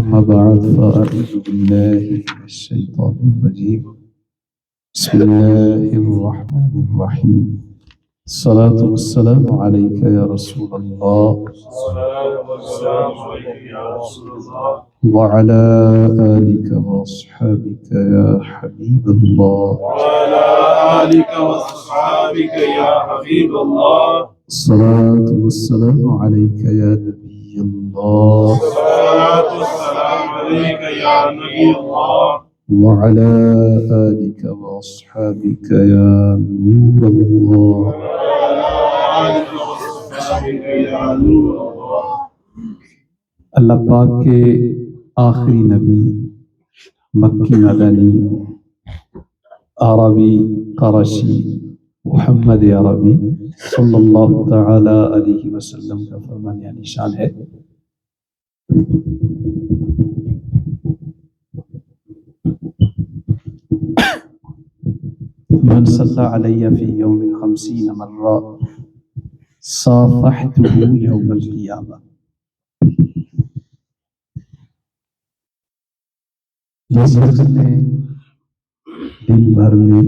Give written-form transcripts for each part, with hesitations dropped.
أما بعد فأعوذ بالله من الشيطان الرجيم بسم الله الرحمن الرحيم الصلاة والسلام عليك يا رسول الله وعلى آلك وأصحابك يا حبيب الله الصلاة والسلام عليك يا نبي الله وعلى آلك وأصحابك يا نور الله اللہ پاک کے آخری نبی مکی مدنی عربی قرشی محمد عربی صلی اللہ تعالی علیہ وسلم کا فرمان یعنی شان ہے من صلی علی فی یوم 50 مرہ صافحته یوم القیامہ. جس شخص نے دن بھر میں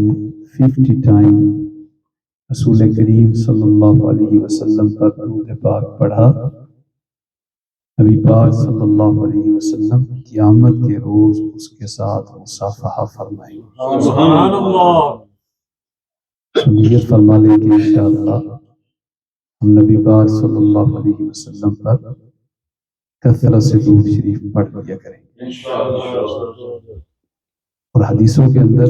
50 ٹائم رسول کریم صلی اللہ علیہ وسلم پر درود پاک پڑھا، نبی پاک صلی اللہ علیہ وسلم قیامت کے روز اس کے ساتھ مصافحہ فرمائیں گے. سبحان اللہ. نیت فرما لیں کہ انشاءاللہ ہم نبی پاک صلی اللہ علیہ وسلم پر کثرت سے درود شریف پڑھ لیا کریں. اور حدیثوں کے اندر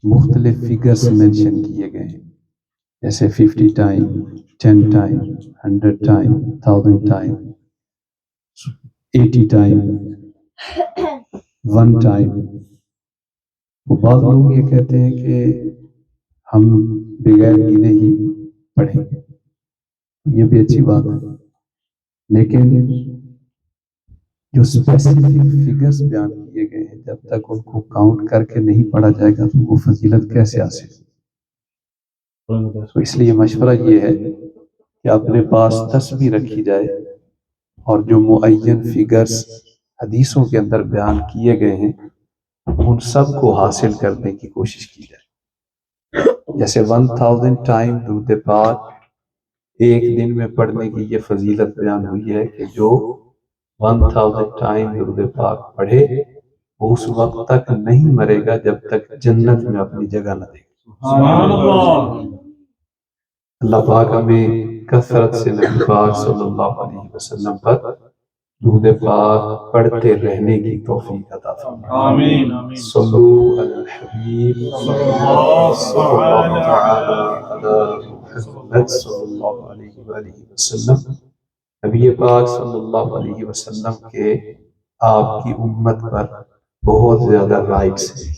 مختلف فگرز مینشن کیے گئے ہیں، جیسے 50 time, 10 time, 100 time, 1000 time, 80 time, 1 time. وہ بعض لوگ یہ کہتے ہیں کہ ہم بغیر گنے ہی پڑھیں گے، یہ بھی اچھی بات ہے، لیکن جو اسپیسیفک فگرز بیان کیے گئے ہیں جب تک ان کو کاؤنٹ کر کے نہیں پڑھا جائے گا تو وہ فضیلت کیسے حاصل؟ تو اس لیے مشورہ یہ ہے کہ اپنے پاس تسبیح رکھی جائے اور جو معین فگرز حدیثوں کے اندر بیان کیے گئے ہیں ان سب کو حاصل کرنے کی کوشش کی جائے. جیسے 1000 ٹائم درود پاک ایک دن میں پڑھنے کی یہ فضیلت بیان ہوئی ہے کہ جو 1000 ٹائم درود پاک پڑھے وہ اس وقت تک نہیں مرے گا جب تک جنت میں اپنی جگہ نہ دے گا. اللہ پاک ہمیں کثرت سے نبی پاک صلی اللہ علیہ وسلم پر درود پاک پڑھتے رہنے کی توفیق عطا فرمائے. آمین. صلو علی الحبیب صلی اللہ تعالی علی محمد صلی اللہ علیہ وآلہ وسلم. نبی پاک صلی اللہ علیہ وسلم کے آپ کی امت پر بہت زیادہ رائٹس ہیں.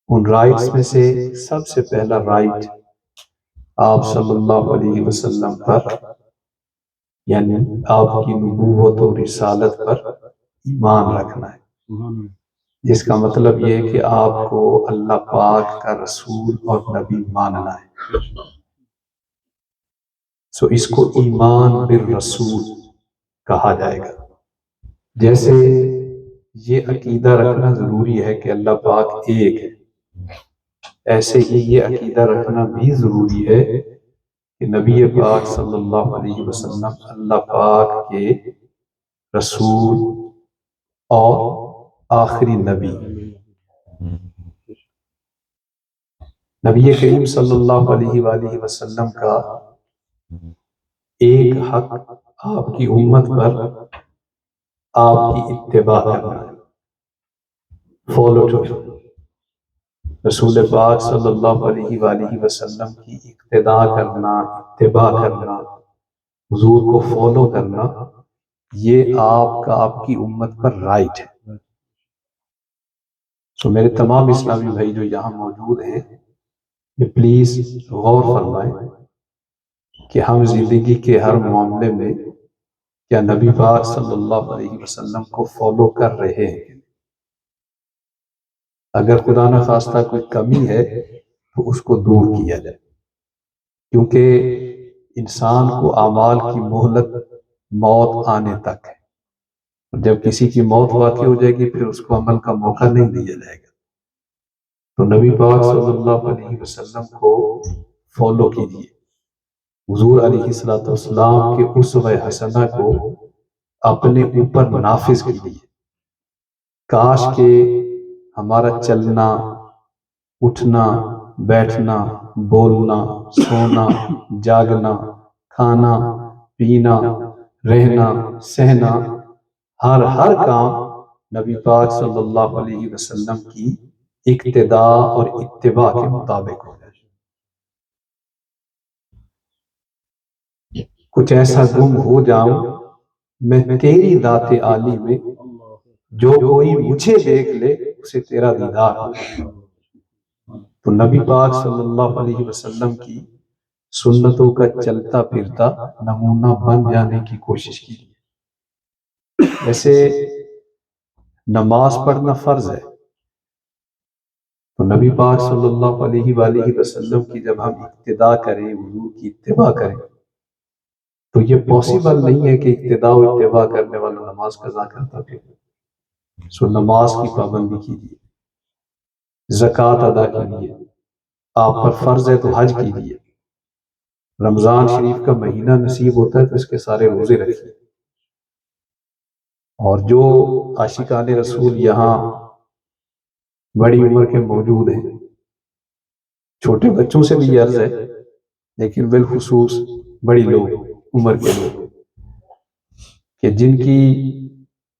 ان رائٹس میں سے سب سے پہلا رائٹ آپ صلی اللہ علیہ وسلم پر یعنی آپ کی نبوت و رسالت پر ایمان رکھنا ہے، جس کا مطلب یہ ہے کہ آپ کو اللہ پاک کا رسول اور نبی ماننا ہے. سو اس کو ایمان بالرسول کہا جائے گا. جیسے یہ عقیدہ رکھنا ضروری ہے کہ اللہ پاک ایک ہے، ایسے ہی یہ عقیدہ رکھنا بھی ضروری ہے کہ نبی پاک صلی اللہ علیہ وسلم اللہ پاک کے رسول اور آخری نبی. نبی کریم صلی اللہ علیہ وآلہ وسلم کا ایک حق آپ کی امت پر آپ کی اتباع کرنا ہے، فالو ٹو رسول پاک صلی اللہ علیہ وآلہ وسلم کی اقتداء کرنا، اتباع کرنا، حضور کو فالو کرنا، یہ آپ کی امت پر رائٹ ہے. سو میرے تمام اسلامی بھائی جو یہاں موجود ہیں یہ پلیز غور فرمائیں کہ ہم زندگی کے ہر معاملے میں کیا نبی پاک صلی اللہ علیہ وسلم کو فالو کر رہے ہیں. اگر خدا نخواستہ کوئی کمی ہے تو اس کو دور کیا جائے، کیونکہ انسان کو اعمال کی مہلت موت آنے تک ہے. جب کسی کی موت واقع ہو جائے گی پھر اس کو عمل کا موقع نہیں دیا جائے گا. تو نبی پاک صلی اللہ علیہ وسلم کو فالو کیجیے، حضور علیہ السلام کے اسوہ حسنہ کو اپنے اوپر نافذ کیجیے. کاش کہ ہمارا چلنا، اٹھنا، بیٹھنا، بولنا، سونا، جاگنا، کھانا، پینا، رہنا، سہنا، ہر کام نبی پاک صلی اللہ علیہ وسلم کی اقتداء اور اتباع کے مطابق ہو جائے. کچھ ایسا گم ہو جاؤں میں تیری ذات عالی میں، جو کوئی مجھے دیکھ لے اسے تیرا دیدار ہو. تو نبی پاک صلی اللہ علیہ وسلم کی سنتوں کا چلتا پھرتا نمونہ بن جانے کی کوشش کی. جیسے نماز پڑھنا فرض ہے، تو نبی پاک صلی اللہ علیہ وآلہ وسلم کی جب ہم اقتداء کریں، حضور کی اتباع کریں، تو یہ پاسبل نہیں ہے کہ اقتداء و اتباع کرنے والا نماز قضا کرتا پھر. سو نماز کی پابندی کیجیے، زکوٰۃ ادا کیجیے، آپ پر فرض ہے تو حج کیجیے، رمضان شریف کا مہینہ نصیب ہوتا ہے تو اس کے سارے روزے رکھیے. اور جو عاشقان رسول یہاں بڑی عمر کے موجود ہیں، چھوٹے بچوں سے بھی عرض ہے لیکن بالخصوص بڑی لوگ، عمر کے لوگ، کہ جن کی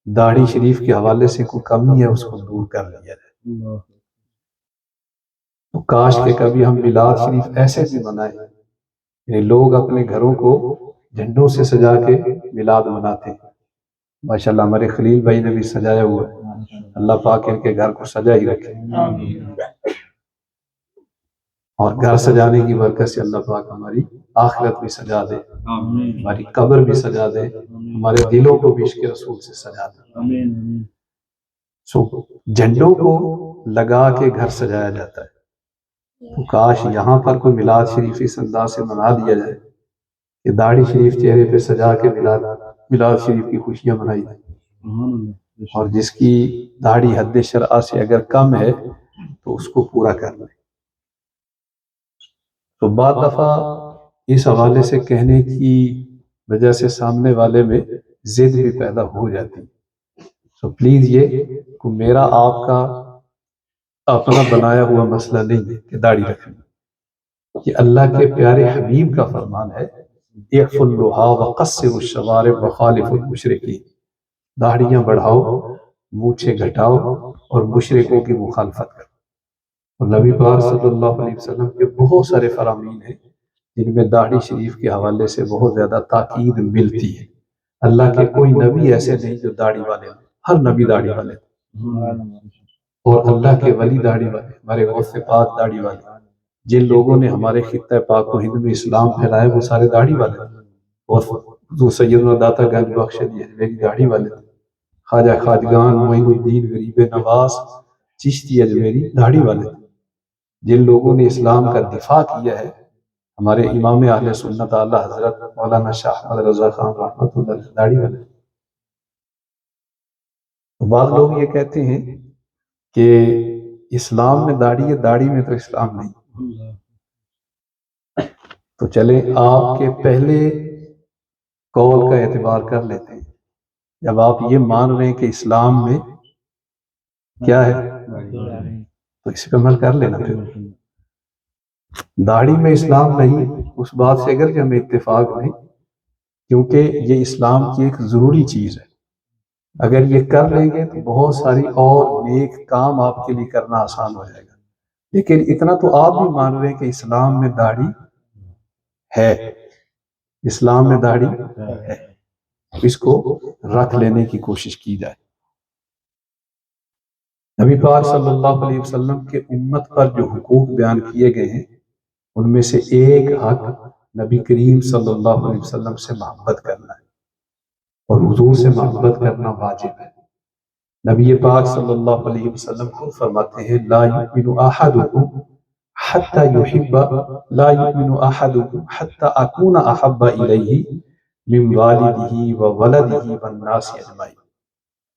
داڑھی شریف کے حوالے سے کوئی کمی ہے اس کو دور کر لیا جائے. تو کاش کہ کبھی ہم میلاد شریف ایسے بھی منائیں، یعنی لوگ اپنے گھروں کو جھنڈوں سے سجا کے میلاد مناتے ہیں. ماشاءاللہ ہمارے خلیل بھائی نے بھی سجایا ہوا ہے، اللہ پاک ان کے گھر کو سجا ہی رکھے. اور گھر سجانے کی برکت سے اللہ پاک ہماری آخرت بھی سجا دے، ہماری قبر بھی سجا دے، ہمارے دلوں کو بھی عشق رسول سے سجا دے. سو جھنڈوں کو لگا کے گھر سجایا جاتا ہے، تو کاش یہاں پر کوئی میلاد شریف اس انداز سے منا دیا جائے کہ داڑھی شریف چہرے پہ سجا کے میلاد شریف کی خوشیاں منائی جائیں. اور جس کی داڑھی حد شرع سے اگر کم ہے تو اس کو پورا کرنا ہے. تو بعض دفعہ اس حوالے سے کہنے کی وجہ سے سامنے والے میں ضد بھی پیدا ہو جاتی. تو پلیز یہ کہ میرا آپ کا اپنا بنایا ہوا مسئلہ نہیں ہے کہ داڑھی رکھنا. یہ اللہ کے پیارے حبیب کا فرمان ہے، اعفوا اللحیٰ وقصروا الشوارب وخالفوا المشرکین. داڑھیاں بڑھاؤ، مونچھیں گھٹاؤ اور مشرکوں کی مخالفت کرو. اور نبی پاک صلی اللہ علیہ وسلم کے بہت سارے فرامین ہیں جن میں داڑھی شریف کے حوالے سے بہت زیادہ تاکید ملتی ہے. اللہ کے کوئی نبی ایسے نہیں جو داڑھی والے ہیں، ہر نبی داڑھی والے ہیں. اور اللہ کے ولی داڑھی والے، ہمارے غوث پاک داڑھی والے. جن لوگوں نے ہمارے خطہ پاک و ہند میں اسلام پھیلایا وہ سارے داڑھی والے ہیں. اور سیدنا داتا گنج بخش اجمیری داڑھی والے تھے. خواجہ خواجگان معین الدین غریب نواز چشتی اجمیری داڑھی والے تھے. جن لوگوں نے اسلام کا دفاع کیا ہے، ہمارے امام اہل سنت اعلیٰ حضرت مولانا شاہ احمد رضا خان رحمۃ اللہ علیہ داڑھی والے. تو بعض لوگ یہ کہتے ہیں کہ اسلام میں داڑھی ہے، داڑھی میں تو اسلام نہیں. تو چلے آپ کے پہلے قول کا اعتبار کر لیتے ہیں. جب آپ یہ مان رہے ہیں کہ اسلام میں کیا ہے تو اس پہ عمل کر لینا. پھر داڑھی میں اسلام نہیں، اس بات سے اگر کہ ہمیں اتفاق نہیں، کیونکہ یہ اسلام کی ایک ضروری چیز ہے. اگر یہ کر لیں گے تو بہت ساری اور نیک کام آپ کے لیے کرنا آسان ہو جائے گا. لیکن اتنا تو آپ بھی مان رہے ہیں کہ اسلام میں داڑھی ہے، اسلام میں داڑھی ہے، اس کو رکھ لینے کی کوشش کی جائے. نبی پاک صلی اللہ علیہ وسلم کے امت پر جو حقوق بیان کیے گئے ہیں ان میں سے ایک حق نبی کریم صلی اللہ علیہ وسلم سے محبت کرنا ہے، اور حضور سے محبت کرنا واجب ہے. نبی پاک صلی اللہ علیہ وسلم خود فرماتے ہیں لا یؤمن احدکم حتی یحب لا یؤمن احدکم حتی اکون احب الیہ من والدہ وولدہ والناس اجمعین.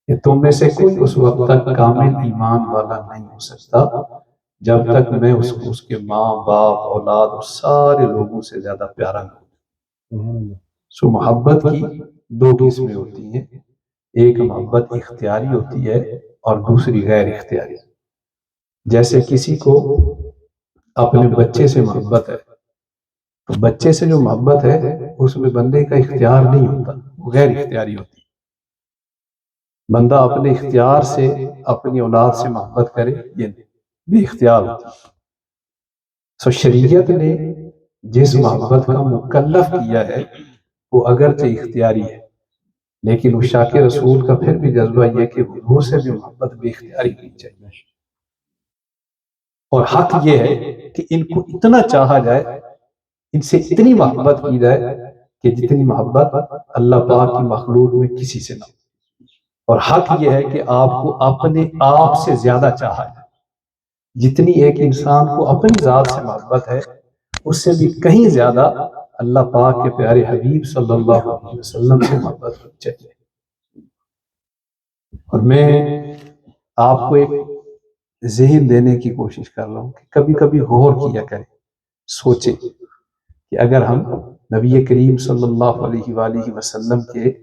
کہ تم میں سے کوئی اس وقت تک کامل ایمان والا نہیں ہو سکتا جب تک میں اس کو اس کے ماں باپ اولاد اور سارے لوگوں سے زیادہ پیارا نہ ہوں۔ سو محبت کی دو قسمیں ہوتی ہیں، ایک محبت اختیاری ہوتی ہے اور دوسری غیر اختیاری۔ جیسے کسی کو اپنے بچے سے محبت ہے تو بچے سے جو محبت ہے اس میں بندے کا اختیار نہیں ہوتا، وہ غیر اختیاری ہوتی ہے۔ بندہ اپنے اختیار سے اپنی اولاد سے محبت کرے یہ بے اختیار ہوتی ہے۔ سو شریعت نے جس محبت کا مکلف کیا ہے وہ اگرچہ اختیاری ہے، لیکن عشاق رسول کا پھر بھی جذبہ یہ کہ حضور سے بھی محبت بے اختیاری ہونی چاہیے، اور حق یہ ہے کہ ان کو اتنا چاہا جائے، ان سے اتنی محبت کی جائے کہ جتنی محبت اللہ پاک کی مخلوق میں کسی سے نہ ہو۔ اور حق یہ ہے کہ آپ کو اپنے آپ سے زیادہ چاہا جائے، جتنی ایک انسان کو اپنی ذات سے محبت ہے اس سے بھی کہیں زیادہ اللہ پاک کے پیارے حبیب صلی اللہ علیہ وسلم سے محبت ہونی چاہیے۔ اور میں آپ کو ایک ذہن دینے کی کوشش کر رہا ہوں کہ کبھی کبھی غور کیا کریں، سوچیں کہ اگر ہم نبی کریم صلی اللہ علیہ وآلہ وسلم کے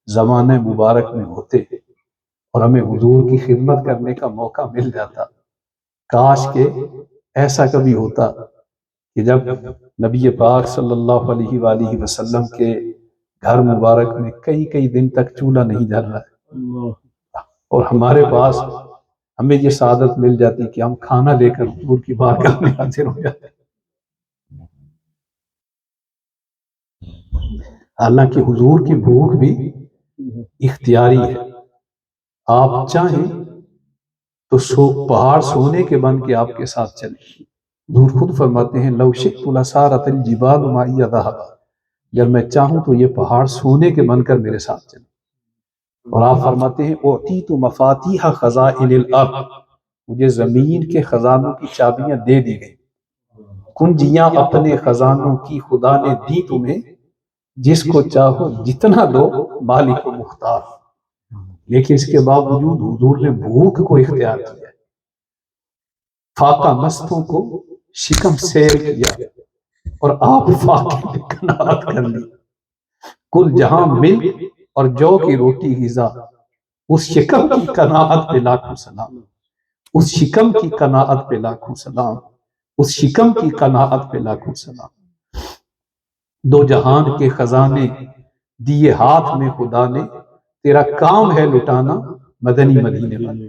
زمانہ مبارک میں ہوتے اور ہمیں حضور کی خدمت کرنے کا موقع مل جاتا، کاش کہ ایسا کبھی ہوتا کہ جب نبی پاک صلی اللہ علیہ وآلہ وسلم کے گھر مبارک میں کئی دن تک چولہا نہیں جل رہا ہے اور ہمارے پاس ہمیں یہ سعادت مل جاتی کہ ہم کھانا لے کر حضور کی بارگاہ میں حاضر ہو جاتے۔ حالانکہ حضور کی بھوک بھی اختیاری ہے، آپ چاہیں تو پہاڑ سونے کے بن کے آپ کے ساتھ چلے۔ حضور خود فرماتے ہیں لو شئت لسارت الجبال معی ذہبا، اگر میں چاہوں تو یہ پہاڑ سونے کے بن کر میرے ساتھ چلے۔ اور آپ فرماتے ہیں اعطیت مفاتیح خزائن الارض، مجھے زمین کے خزانوں کی چابیاں دے دی گئی، کنجیاں اپنے خزانوں کی خدا نے دی تمہیں، جس کو چاہو جتنا دو مالک و مختار۔ لیکن اس کے باوجود حضور نے بھوک کو اختیار کیا، فاقہ مستوں کو شکم سیر کیا اور آپ فاقے میں قناعت کر لی۔ کل جہاں مل اور جو کی روٹی غذا، اس شکم کی قناعت پہ لاکھوں سلام، اس شکم کی قناعت پہ لاکھوں سلام، اس شکم کی قناعت پہ لاکھوں سلام۔ دو جہان کے خزانے دیے ہاتھ میں خدا نے، تیرا کام ہے لٹانا مدنی مدینے والے۔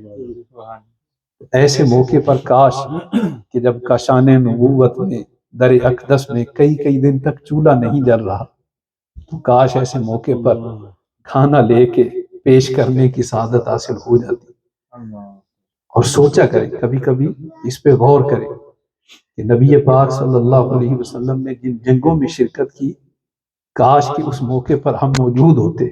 ایسے موقع پر کاش کہ جب کاشان نبوت میں در اقدس میں کئی دن تک چولہا نہیں جل رہا، تو کاش ایسے موقع پر کھانا لے کے پیش کرنے کی سعادت حاصل ہو جاتی۔ اور سوچا کریں، کبھی کبھی اس پہ غور کریں کہ نبی پاک صلی اللہ علیہ وسلم نے جن جنگوں میں شرکت کی، کاش کہ اس موقع پر ہم موجود ہوتے،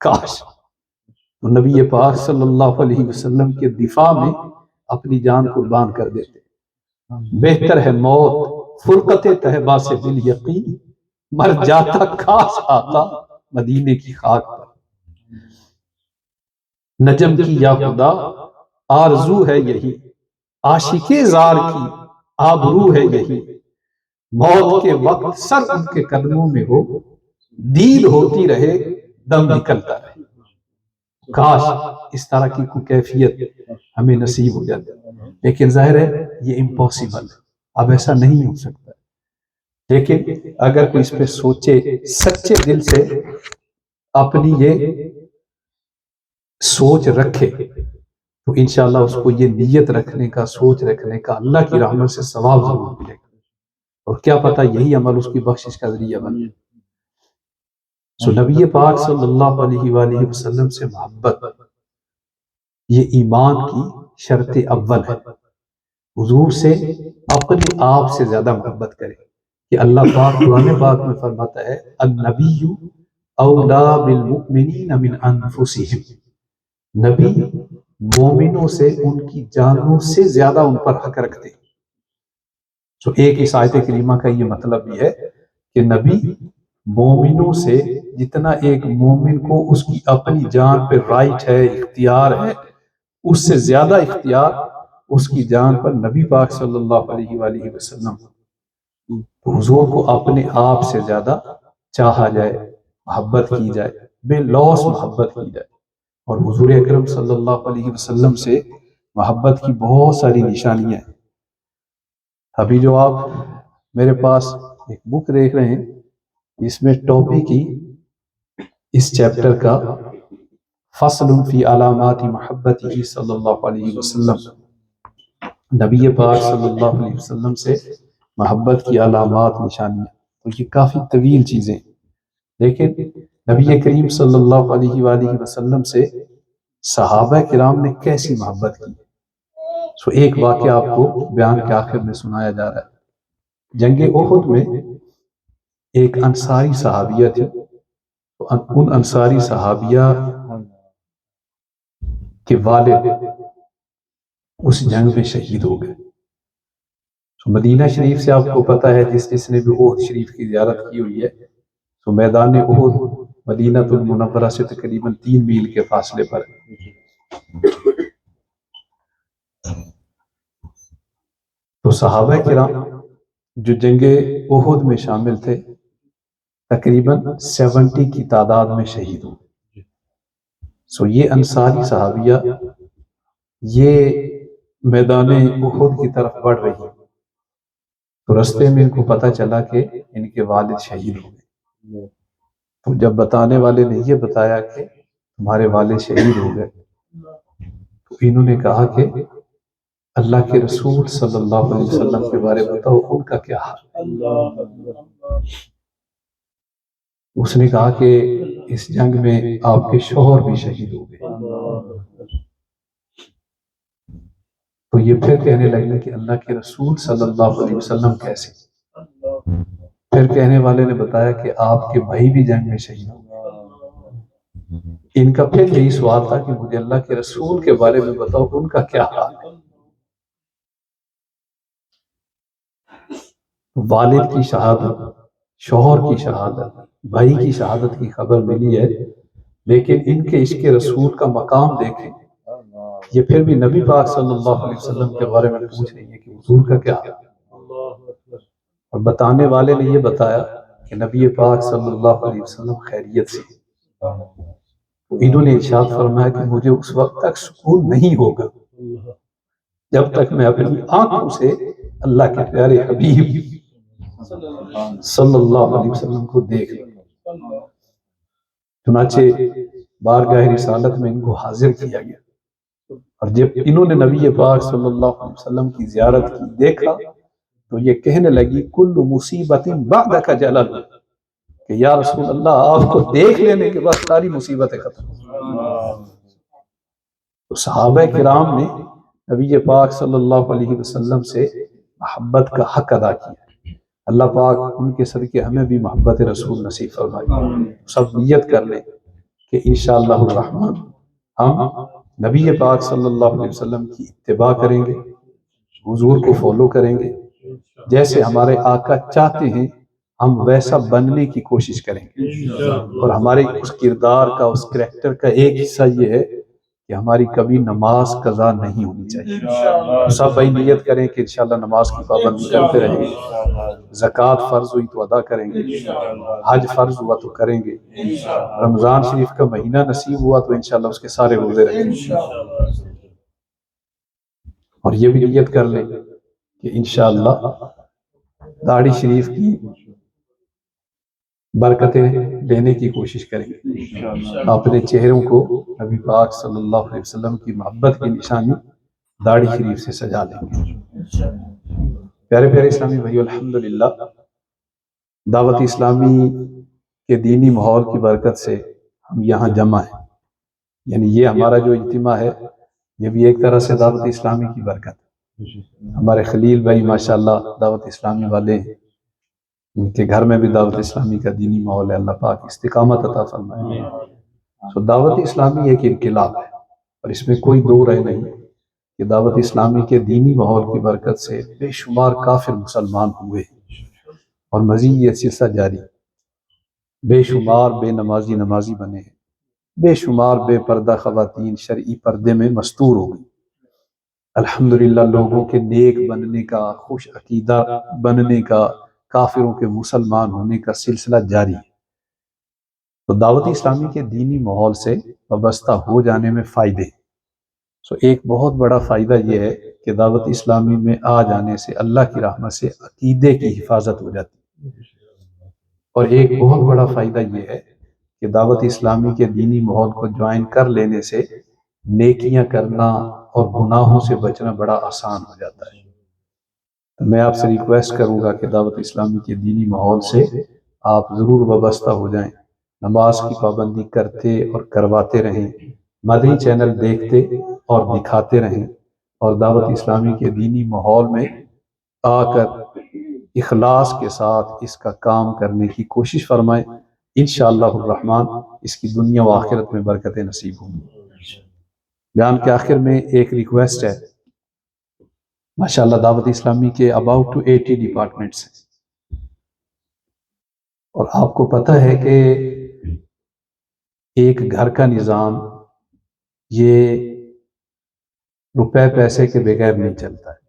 کاش تو نبی پاک صلی اللہ علیہ وسلم کے دفاع میں اپنی جان قربان کر دیتے۔ بہتر ہے موت فرقت طیبہ سے بالیقین، مر جاتا کاش آتا مدینے کی خاک پر۔ نجم کی یا خدا آرزو ہے یہی، عاشق زار کی آبرو ہے یہی، موت کے وقت سر ان کے قدموں میں ہو، دید ہوتی رہے دم نکلتا رہے۔ کاش اس طرح کی کوئی کیفیت ہمیں نصیب ہو جاتی، لیکن ظاہر ہے یہ امپاسبل ہے، اب ایسا نہیں ہو سکتا۔ لیکن اگر کوئی اس پہ سوچے سچے دل سے، اپنی یہ سوچ رکھے، تو انشاءاللہ اس کو یہ نیت رکھنے کا، سوچ رکھنے کا اللہ کی رحمت سے ثواب ضرور ملے گا، اور کیا پتہ یہی عمل اس کی بخشش کا ذریعہ بنے۔ سو نبی پاک صلی اللہ علیہ وآلہ وسلم سے محبت یہ ایمان کی شرط اول ہے۔ حضور سے اپنے آپ سے زیادہ محبت کرے کہ اللہ پاک قرآن پاک میں فرماتا ہے النبی اولا بالمؤمنین من انفسہم، نبی مومنوں سے ان کی جانوں سے زیادہ ان پر حق رکھتے ہیں۔ تو ایک اس آیت کریمہ کا یہ مطلب بھی ہے کہ نبی مومنوں سے جتنا ایک مومن کو اس کی اپنی جان پہ رائٹ ہے، اختیار ہے، اس سے زیادہ اختیار اس کی جان پر نبی پاک صلی اللہ علیہ وآلہ وسلم، حضور کو اپنے آپ سے زیادہ چاہا جائے، محبت کی جائے، بے لوث محبت کی جائے۔ اور حضور اکرم صلی اللہ علیہ وسلم سے محبت کی بہت ساری نشانیاں ہیں۔ ابھی جو آپ میرے پاس ایک بک دیکھ رہے ہیں، اس میں ٹاپک کی اس چیپٹر کا فصل فی علامات محبتہ صلی اللہ علیہ وسلم، نبی پاک صلی اللہ علیہ وسلم سے محبت کی علامات، نشانیاں۔ تو یہ کافی طویل چیزیں، لیکن نبی کریم صلی اللہ علیہ وآلہ وسلم سے صحابہ کرام نے کیسی محبت کی، سو ایک واقعہ آپ کو بیان کے آخر میں سنایا جا رہا ہے۔ جنگ احد میں ایک انصاری صحابیہ تھی، تو ان انصاری صحابیہ کے والد اس جنگ میں شہید ہو گئے۔ تو مدینہ شریف سے آپ کو پتہ ہے، جس نے بھی احد شریف کی زیارت کی ہوئی ہے، تو میدان احد مدینہ المنورہ سے تقریباً 3 میل کے فاصلے پر ہے۔ تو صحابہ کرام جو جنگ احد میں شامل تھے، تقریباً 70 کی تعداد میں شہید ہوئے۔ سو یہ انصاری صحابیہ یہ میدان احد کی طرف بڑھ رہی، تو رستے میں ان کو پتہ چلا کہ ان کے والد شہید ہو گئے۔ تو جب بتانے والے نے یہ بتایا کہ تمہارے والد شہید ہو گئے، تو انہوں نے کہا کہ اللہ کے رسول صلی اللہ علیہ وسلم کے بارے میں بتاؤ، ان کا کیا حال۔ اس نے کہا کہ اس جنگ میں آپ کے شوہر بھی شہید ہو گئے۔ تو یہ پھر کہنے لگے کہ اللہ کے رسول صلی اللہ علیہ وسلم کیسے؟ پھر کہنے والے نے بتایا کہ آپ کے بھائی بھی جنگ میں شہید ہو گئے۔ ان کا پھر یہی سوال تھا کہ مجھے اللہ کے رسول کے بارے میں بتاؤ، ان کا کیا حال ہے۔ والد کی شہادت، شوہر کی شہادت، بھائی کی شہادت کی خبر ملی ہے، لیکن ان کے عشق رسول کا مقام دیکھیں، یہ پھر بھی نبی پاک صلی اللہ علیہ وسلم کے بارے میں پوچھ رہی ہے کہ حضور کا کیا حال ہے۔ اور بتانے والے نے یہ بتایا کہ نبی پاک صلی اللہ علیہ وسلم خیریت سے۔ تو انہوں نے ارشاد فرمایا کہ مجھے اس وقت تک سکون نہیں ہوگا جب تک میں اپنی آنکھوں سے اللہ کے پیارے حبیب صلی اللہ علیہ وسلم کو دیکھ لوں۔ چنانچہ بارگاہ رسالت میں ان کو حاضر کیا گیا، اور جب انہوں نے نبی پاک صلی اللہ علیہ وسلم کی زیارت کی، دیکھا، تو یہ کہنے لگی کل مصیبت بعدک جلل، کہ یا رسول اللہ آپ کو دیکھ لینے کے بعد ساری مصیبتیں ختم۔ تو صحابہ کرام نے نبی پاک صلی اللہ علیہ وسلم سے محبت کا حق ادا کیا۔ اللہ پاک ان کے صدقے ہمیں بھی محبت رسول نصیب فرمائے۔ سب نیت کر لیں کہ انشاءاللہ الرحمن ہم نبی پاک صلی اللہ علیہ وسلم کی اتباع کریں گے، حضور کو فالو کریں گے، جیسے ہمارے آقا چاہتے ہیں ہم ویسا بننے کی کوشش کریں گے۔ اور ہمارے اس کردار کا، اس کریکٹر کا ایک حصہ یہ ہے کہ ہماری کبھی نماز قضا نہیں ہونی چاہیے۔ سب بھائی نیت کریں کہ انشاءاللہ نماز کی پابندی کرتے رہیں گے، زکوٰۃ فرض ہوئی تو ادا کریں گے، حج فرض ہوا تو کریں گے، رمضان شریف کا مہینہ نصیب ہوا تو انشاءاللہ اس کے سارے روزے رکھیں گے۔ اور یہ بھی نیت کر لیں کہ انشاءاللہ داڑھی شریف کی برکتیں لینے کی کوشش کریں گے، اپنے چہروں کو نبی پاک صلی اللہ علیہ وسلم کی محبت کی نشانی داڑھی شریف سے سجا لیں گے۔ پیارے پیارے اسلامی بھائی، الحمدللہ دعوت اسلامی کے دینی ماحول کی برکت سے ہم یہاں جمع ہیں، یعنی یہ ہمارا جو اجتماع ہے یہ بھی ایک طرح سے دعوت اسلامی کی برکت ہے۔ ہمارے خلیل بھائی ماشاءاللہ دعوت اسلامی والے ہیں، ان کے گھر میں بھی دعوت اسلامی کا دینی ماحول ہے، اللہ پاک استقامت عطا فرمائے۔ تو دعوت اسلامی ایک انقلاب ہے، اور اس میں کوئی دو رائے نہیں کہ دعوت اسلامی کے دینی ماحول کی برکت سے بے شمار کافر مسلمان ہوئے، اور مزید یہ سلسلہ جاری۔ بے شمار بے نمازی نمازی بنے ہیں، بے شمار بے پردہ خواتین شرعی پردے میں مستور ہو گئی۔ الحمدللہ لوگوں کے نیک بننے کا، خوش عقیدہ بننے کا، کافروں کے مسلمان ہونے کا سلسلہ جاری ہے۔ تو دعوت اسلامی کے دینی ماحول سے وابستہ ہو جانے میں فائدے ہیں۔ ایک بہت بڑا فائدہ یہ ہے کہ دعوت اسلامی میں آ جانے سے اللہ کی رحمت سے عقیدے کی حفاظت ہو جاتی ہے، اور ایک بہت بڑا فائدہ یہ ہے کہ دعوت اسلامی کے دینی ماحول کو جوائن کر لینے سے نیکیاں کرنا اور گناہوں سے بچنا بڑا آسان ہو جاتا ہے۔ تو میں آپ سے ریکویسٹ کروں گا کہ دعوت اسلامی کے دینی ماحول سے آپ ضرور وابستہ ہو جائیں، نماز کی پابندی کرتے اور کرواتے رہیں، مدنی چینل دیکھتے اور دکھاتے رہیں، اور دعوت اسلامی کے دینی ماحول میں آ کر اخلاص کے ساتھ اس کا کام کرنے کی کوشش فرمائیں۔ انشاءاللہ الرحمن اس کی دنیا و آخرت میں برکتیں نصیب ہوں گی۔ بیان کے آخر میں ایک ریکویسٹ ہے، ماشاءاللہ دعوت اسلامی کے about to 80 ڈپارٹمنٹس ہیں، اور آپ کو پتہ ہے کہ ایک گھر کا نظام یہ روپے پیسے کے بغیر نہیں چلتا ہے۔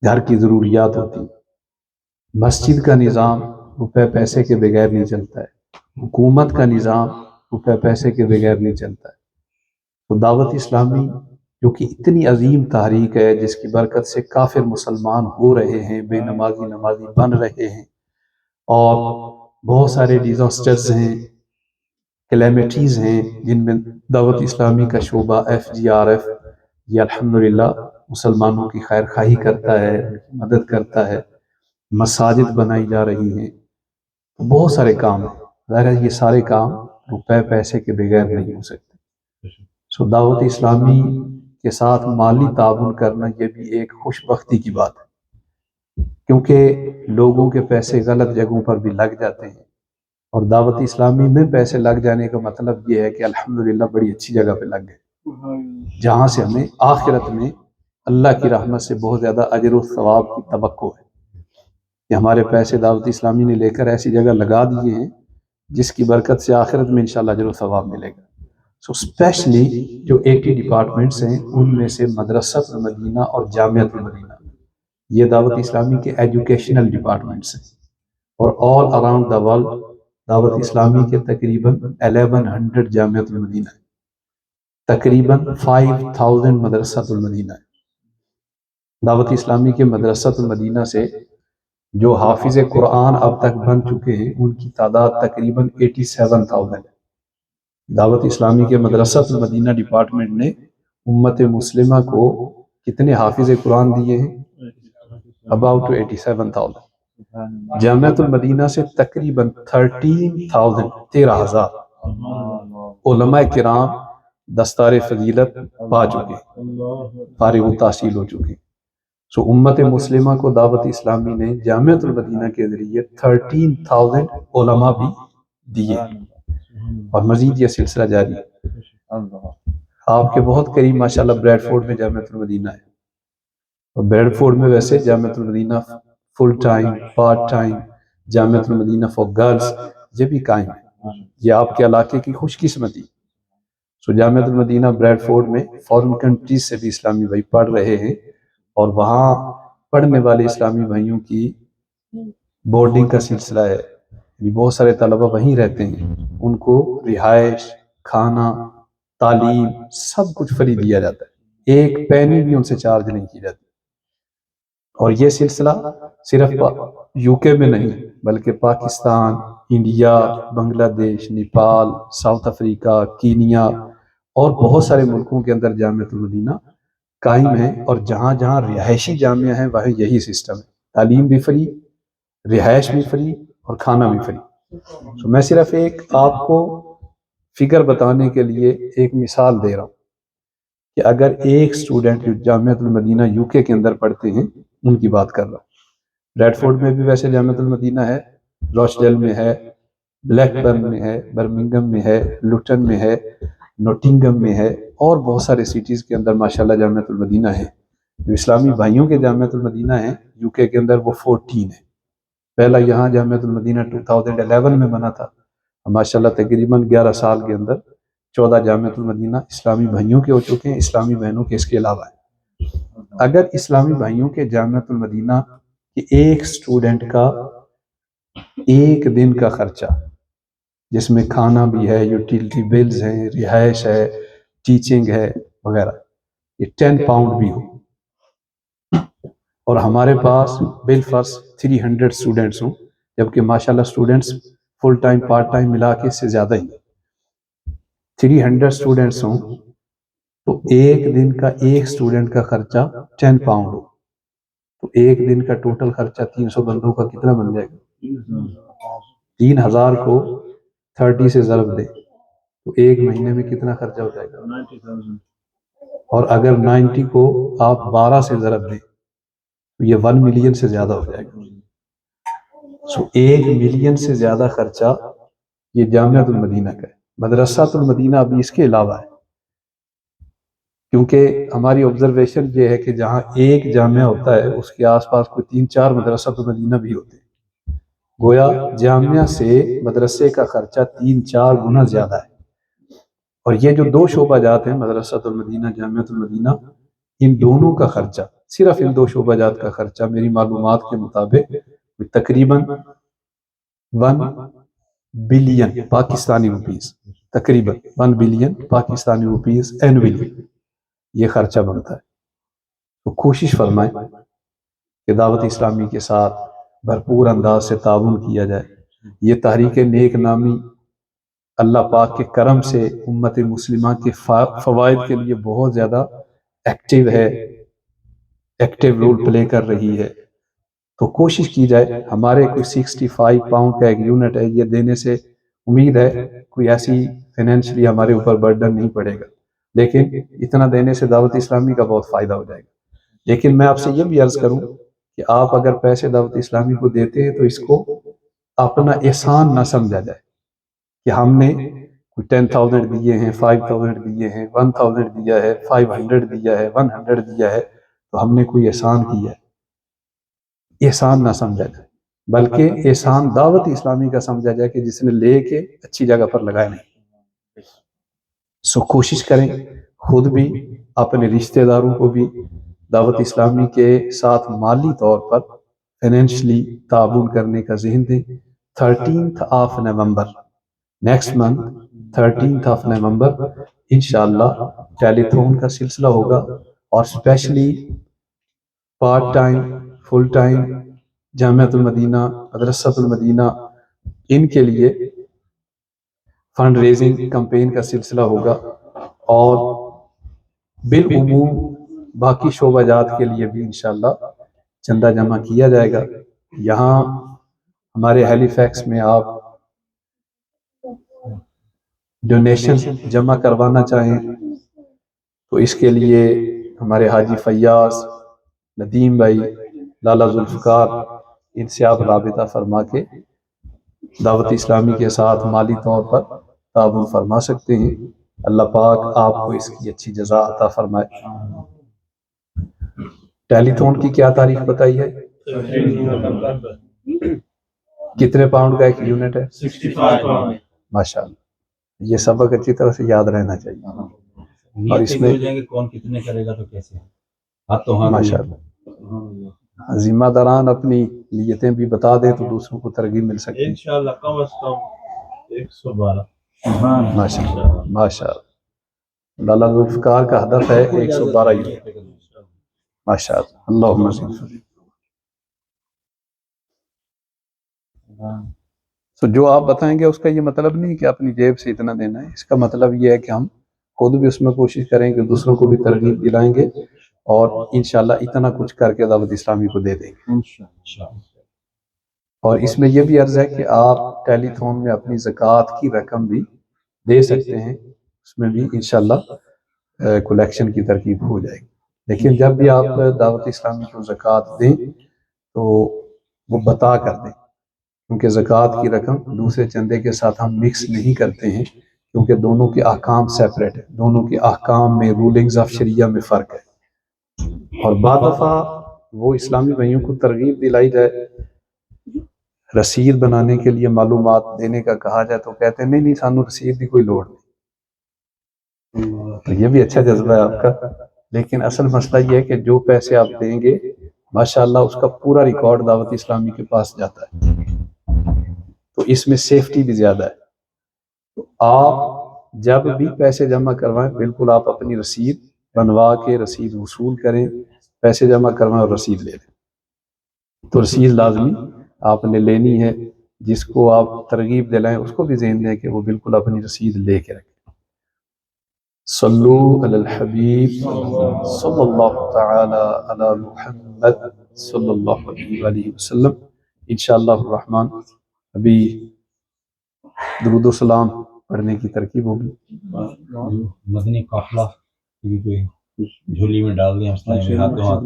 گھر کی ضروریات ہوتی ہیں، مسجد کا نظام روپے پیسے کے بغیر نہیں چلتا ہے، حکومت کا نظام روپے پیسے کے بغیر نہیں چلتا ہے۔ تو دعوت اسلامی جو کہ اتنی عظیم تحریک ہے، جس کی برکت سے کافر مسلمان ہو رہے ہیں، بے نمازی نمازی بن رہے ہیں، اور بہت سارے ڈیزاسٹرز ہیں، کلیمٹیز ہیں، جن میں دعوت اسلامی کا شعبہ FGRF یہ الحمدللہ مسلمانوں کی خیر خواہی کرتا ہے، مدد کرتا ہے، مساجد بنائی جا رہی ہیں، بہت سارے کام ہیں۔ ظاہر ہے یہ سارے کام روپے پیسے کے بغیر نہیں ہو سکتے۔ دعوت اسلامی کے ساتھ مالی تعاون کرنا یہ بھی ایک خوش بختی کی بات ہے، کیونکہ لوگوں کے پیسے غلط جگہوں پر بھی لگ جاتے ہیں، اور دعوت اسلامی میں پیسے لگ جانے کا مطلب یہ ہے کہ الحمدللہ بڑی اچھی جگہ پہ لگ گئے، جہاں سے ہمیں آخرت میں اللہ کی رحمت سے بہت زیادہ اجر و ثواب کی توقع ہے، کہ ہمارے پیسے دعوت اسلامی نے لے کر ایسی جگہ لگا دیے ہیں جس کی برکت سے آخرت میں انشاءاللہ اجر و ثواب ملے گا۔ اسپیشلی جو 80 ڈپارٹمنٹس ہیں ان میں سے مدرسۃ المدینہ اور جامعۃ المدینہ یہ دعوت اسلامی کے ایجوکیشنل ڈپارٹمنٹس ہیں، اور آل اراؤنڈ دا ورلڈ دعوت اسلامی کے تقریباً 1100 جامعۃ المدینہ ہے، تقریباً 5000 مدرسۃ المدینہ ہے۔ دعوت اسلامی کے مدرسۃ المدینہ سے جو حافظ قرآن اب تک بن چکے ہیں ان کی تعداد تقریباً 87,000 ہے۔ دعوت اسلامی کے مدرسۃ المدینہ ڈپارٹمنٹ نے امت مسلمہ کو کتنے حافظ قرآن دیے ہیں؟ about 87,000۔ جامعۃ المدینہ سے تقریباً 13,000 علماء کرام دستار فضیلت پا چکے ہیں، فارغ التحصیل ہو چکے ہیں۔ امت مسلمہ کو دعوت اسلامی نے جامعۃ المدینہ کے ذریعے 13,000 علماء بھی دیے، اور مزید یہ سلسلہ جاری ہے۔ آپ کے بہت قریب ماشاءاللہ بریڈ فورڈ میں جامعۃ المدینہ ہے، اور بریڈ فورڈ میں ویسے جامعۃ المدینہ فل ٹائم پارٹ ٹائم جامعۃ المدینہ فار گرلز یہ بھی قائم ہے، یہ آپ کے علاقے کی خوش قسمتی۔ جامعۃ المدینہ بریڈ فورڈ میں فارن کنٹریز سے بھی اسلامی بھائی پڑھ رہے ہیں، اور وہاں پڑھنے والے اسلامی بھائیوں کی بورڈنگ کا سلسلہ ہے، بہت سارے طلبہ وہیں رہتے ہیں، ان کو رہائش، کھانا، تعلیم سب کچھ فری دیا جاتا ہے، ایک پینی بھی ان سے چارج نہیں کی جاتی۔ اور یہ سلسلہ صرف UK میں نہیں بلکہ پاکستان، انڈیا، بنگلہ دیش، نیپال، ساؤتھ افریقہ، کینیا اور بہت سارے ملکوں کے اندر جامعۃ المدینہ قائم ہے، اور جہاں جہاں رہائشی جامعہ ہیں وہاں یہی سسٹم ہے، تعلیم بھی فری، رہائش بھی فری، اور کھانا بھی فری۔ میں صرف ایک آپ کو فگر بتانے کے لیے ایک مثال دے رہا ہوں کہ اگر ایک سٹوڈنٹ جو جامعۃ المدینہ UK کے اندر پڑھتے ہیں ان کی بات کر رہا ہوں، ریڈ فورڈ میں بھی ویسے جامعۃ المدینہ ہے، روچڈیل میں ہے، بلیک برن میں ہے، برمنگم میں ہے، لوٹن میں ہے، نوٹنگم میں ہے، اور بہت سارے سٹیز کے اندر ماشاءاللہ جامعۃ المدینہ ہے۔ جو اسلامی بھائیوں کے جامعۃ المدینہ ہیں UK کے اندر وہ 14 ہے۔ پہلا یہاں جامعۃ المدینہ 2011 میں بنا تھا، ماشاءاللہ تقریباً 11 سال کے اندر 14 جامعۃ المدینہ اسلامی بھائیوں کے ہو چکے ہیں، اسلامی بہنوں کے اس کے علاوہ ہیں۔ اگر اسلامی بھائیوں کے جامعۃ المدینہ کے ایک سٹوڈنٹ کا ایک دن کا خرچہ، جس میں کھانا بھی ہے، یوٹیلیٹی بلز ہیں، رہائش ہے، ٹیچنگ ہے وغیرہ، یہ 10 پاؤنڈ بھی ہو، اور ہمارے پاس بالفرض 300 اسٹوڈنٹس ہوں، جبکہ ماشاءاللہ students full time part time ملا کے اس سے زیادہ ہی 300 اسٹوڈنٹس ہوں، تو ایک دن کا ایک اسٹوڈنٹ کا خرچہ 10 پاؤنڈ ہو، تو ایک دن کا ٹوٹل خرچہ 300 بندوں کا کتنا بن جائے گا؟ 3000 کو 30 سے ضرب دے تو ایک مہینے میں کتنا خرچہ ہو جائے گا؟ 90,000۔ اور اگر 90 کو آپ 12 سے ضرب دیں تو یہ 1 ملین سے زیادہ ہو جائے گا۔ سو 1 ملین سے زیادہ خرچہ یہ جامعۃ المدینہ کا ہے۔ مدرسۃ المدینہ ابھی اس کے علاوہ ہے، کیونکہ ہماری آبزرویشن یہ ہے کہ جہاں ایک جامعہ ہوتا ہے اس کے آس پاس کوئی 3-4 مدرسۃ المدینہ بھی ہوتے ہیں، گویا جامعہ سے مدرسے کا خرچہ 3-4 گنا زیادہ ہے۔ اور یہ جو 2 شعبہ جات ہیں، مدرسۃ المدینہ، جامعۃ المدینہ، ان دونوں کا خرچہ، صرف ان 2 شعبہ جات کا خرچہ میری معلومات کے مطابق تقریباً 1 بلین پاکستانی روپیز، تقریباً 1 بلین پاکستانی روپیز اینولی یہ خرچہ بنتا ہے۔ تو کوشش فرمائیں کہ دعوت اسلامی کے ساتھ بھرپور انداز سے تعاون کیا جائے۔ یہ تحریک نیک نامی اللہ پاک کے کرم سے امت مسلمہ کے فوائد کے لیے بہت زیادہ ایکٹیو ہے، ایکٹیو رول پلے کر رہی ہے، تو کوشش کی جائے۔ ہمارے کوئی 65 پاؤنڈ کا ایک یونٹ ہے، یہ دینے سے امید ہے کوئی ایسی فائنینشلی ہمارے اوپر برڈن نہیں پڑے گا، لیکن اتنا دینے سے دعوت اسلامی کا بہت فائدہ ہو جائے گا۔ لیکن میں آپ سے یہ بھی عرض کروں کہ آپ اگر پیسے دعوت اسلامی کو دیتے ہیں تو اس کو اپنا احسان نہ سمجھا جائے کہ ہم نے کوئی 10,000 دیے ہیں، 5,000 دیے ہیں، 1,000 دیا ہے، 500 دیا ہے، 100 دیا ہے تو ہم نے کوئی احسان کیا ہے۔ احسان نہ سمجھا جائے، بلکہ احسان دعوت اسلامی کا سمجھا جائے کہ جس نے لے کے اچھی جگہ پر لگائے نہیں۔ سو کوشش کریں خود بھی، اپنے رشتہ داروں کو بھی دعوت اسلامی کے ساتھ مالی طور پر فائنینشلی تعاون کرنے کا ذہن دیں۔ 13 نومبر نیکسٹ منتھ 13 نومبر انشاءاللہ ٹیلی-تھون کا سلسلہ ہوگا، اور specially part time, full time Jamiatul Madina, Madrasatul المدینہ، ان کے لیے فنڈ ریزنگ کمپین کا سلسلہ ہوگا، اور بالعموم باقی شعبہ جات کے لیے بھی انشاءاللہ چندہ جمع کیا جائے گا۔ یہاں ہمارے ہیلی فیکس میں آپ ڈونیشن جمع کروانا چاہیں تو اس کے لیے ہمارے حاجی فیاض، ندیم بھائی، لالا ذوالفقار، ان سے آپ رابطہ فرما کے دعوت اسلامی کے ساتھ مالی طور پر تعاون فرما سکتے ہیں۔ اللہ پاک آپ کو اس کی اچھی جزا عطا فرمائے۔ ٹیلی-تھون کی کیا تاریخ بتائی ہے؟ کتنے پاؤنڈ کا ایک یونٹ ہے؟ 65 پاؤنڈ۔ ماشاءاللہ، یہ سبق اچھی طرح سے یاد رہنا چاہیے، اور اس میں کون کتنے کرے گا تو کیسے ماشاءاللہ ذمہ داران اپنی نیتیں بھی بتا دیں تو دوسروں کو ترغیب مل سکتی ہے۔ انشاءاللہ کم از کم 112۔ ماشاءاللہ ماشاءاللہ، لالا ذوالفقار کا ہدف ہے 112 یونٹ۔ ماشاءاللہ، اللہم صل۔ تو جو آپ بتائیں گے اس کا یہ مطلب نہیں کہ اپنی جیب سے اتنا دینا ہے، اس کا مطلب یہ ہے کہ ہم خود بھی اس میں کوشش کریں کہ دوسروں کو بھی ترغیب دلائیں گے، اور انشاءاللہ اتنا کچھ کر کے دعوت اسلامی کو دے دیں گے۔ اور اس میں یہ بھی عرض ہے کہ آپ ٹیلی-تھون میں اپنی زکوٰۃ کی رقم بھی دے سکتے ہیں، اس میں بھی انشاءاللہ کلیکشن کی ترکیب ہو جائے گی۔ لیکن جب بھی آپ دعوت اسلامی کو زکوٰۃ دیں تو وہ بتا کر دیں، کیونکہ زکوٰۃ کی رقم دوسرے چندے کے ساتھ ہم مکس نہیں کرتے ہیں، کیونکہ دونوں کے احکام سیپریٹ ہیں، دونوں کے احکام میں، رولنگز آف شریعہ میں فرق ہے۔ اور بعض دفعہ وہ اسلامی بھائیوں کو ترغیب دلائی جائے رسید بنانے کے لیے معلومات دینے کا کہا جائے تو کہتے ہیں نہیں سانو رسید کی کوئی لوڑ نہیں. تو یہ بھی اچھا جذبہ ہے آپ کا، لیکن اصل مسئلہ یہ ہے کہ جو پیسے آپ دیں گے ماشاءاللہ اس کا پورا ریکارڈ دعوت اسلامی کے پاس جاتا ہے، تو اس میں سیفٹی بھی زیادہ ہے. تو آپ جب بھی پیسے جمع کروائیں بالکل آپ اپنی رسید بنوا کے رسید وصول کریں، پیسے جمع کروائیں اور رسید لے لیں. تو رسید لازمی آپ نے لینی ہے. جس کو آپ ترغیب دلائیں اس کو بھی ذہن دیں کہ وہ بالکل اپنی رسید لے کے رکھیں. صلو علی الحبیب صلی اللہ تعالی علی محمد صلی اللہ علیہ وآلہ وسلم. انشاءاللہ الرحمن ابھی درود و سلام پڑھنے کی ترکیب ہوگی. مدنی قافلہ جھولی میں ڈال دیں، ہاتھوں ہاتھ